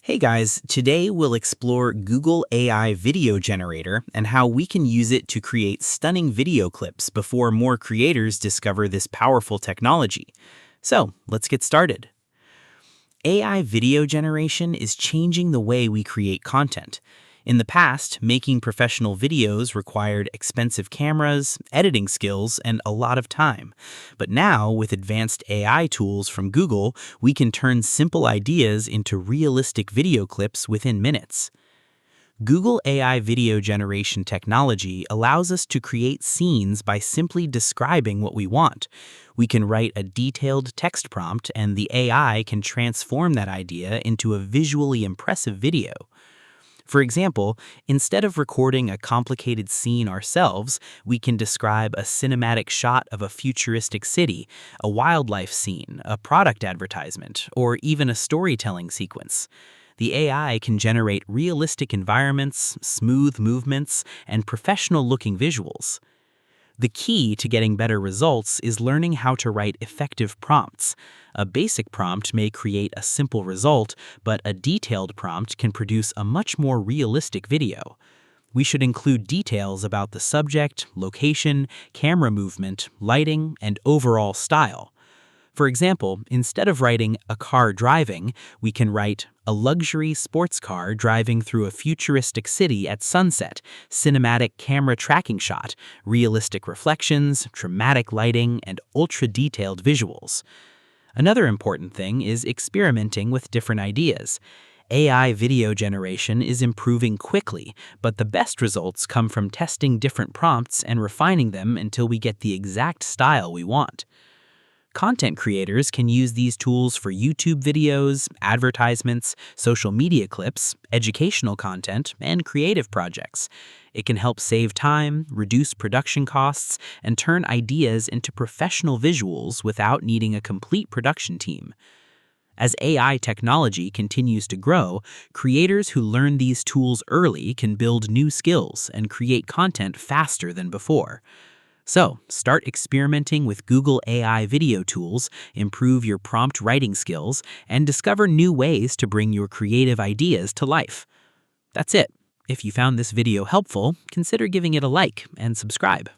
Hey guys, today we'll explore Google AI Video Generator and how we can use it to create stunning video clips before more creators discover this powerful technology. So, let's get started. AI video generation is changing the way we create content. In the past, making professional videos required expensive cameras, editing skills, and a lot of time. But now, with advanced AI tools from Google, we can turn simple ideas into realistic video clips within minutes. Google AI video generation technology allows us to create scenes by simply describing what we want. We can write a detailed text prompt, and the AI can transform that idea into a visually impressive video. For example, instead of recording a complicated scene ourselves, we can describe a cinematic shot of a futuristic city, a wildlife scene, a product advertisement, or even a storytelling sequence. The AI can generate realistic environments, smooth movements, and professional-looking visuals. The key to getting better results is learning how to write effective prompts. A basic prompt may create a simple result, but a detailed prompt can produce a much more realistic video. We should include details about the subject, location, camera movement, lighting, and overall style. For example, instead of writing "a car driving," we can write "a luxury sports car driving through a futuristic city at sunset, cinematic camera tracking shot, realistic reflections, dramatic lighting, and ultra-detailed visuals." Another important thing is experimenting with different ideas. AI video generation is improving quickly, but the best results come from testing different prompts and refining them until we get the exact style we want. Content creators can use these tools for YouTube videos, advertisements, social media clips, educational content, and creative projects. It can help save time, reduce production costs, and turn ideas into professional visuals without needing a complete production team. As AI technology continues to grow, creators who learn these tools early can build new skills and create content faster than before. So, start experimenting with Google AI video tools, improve your prompt writing skills, and discover new ways to bring your creative ideas to life. That's it. If you found this video helpful, consider giving it a like and subscribe.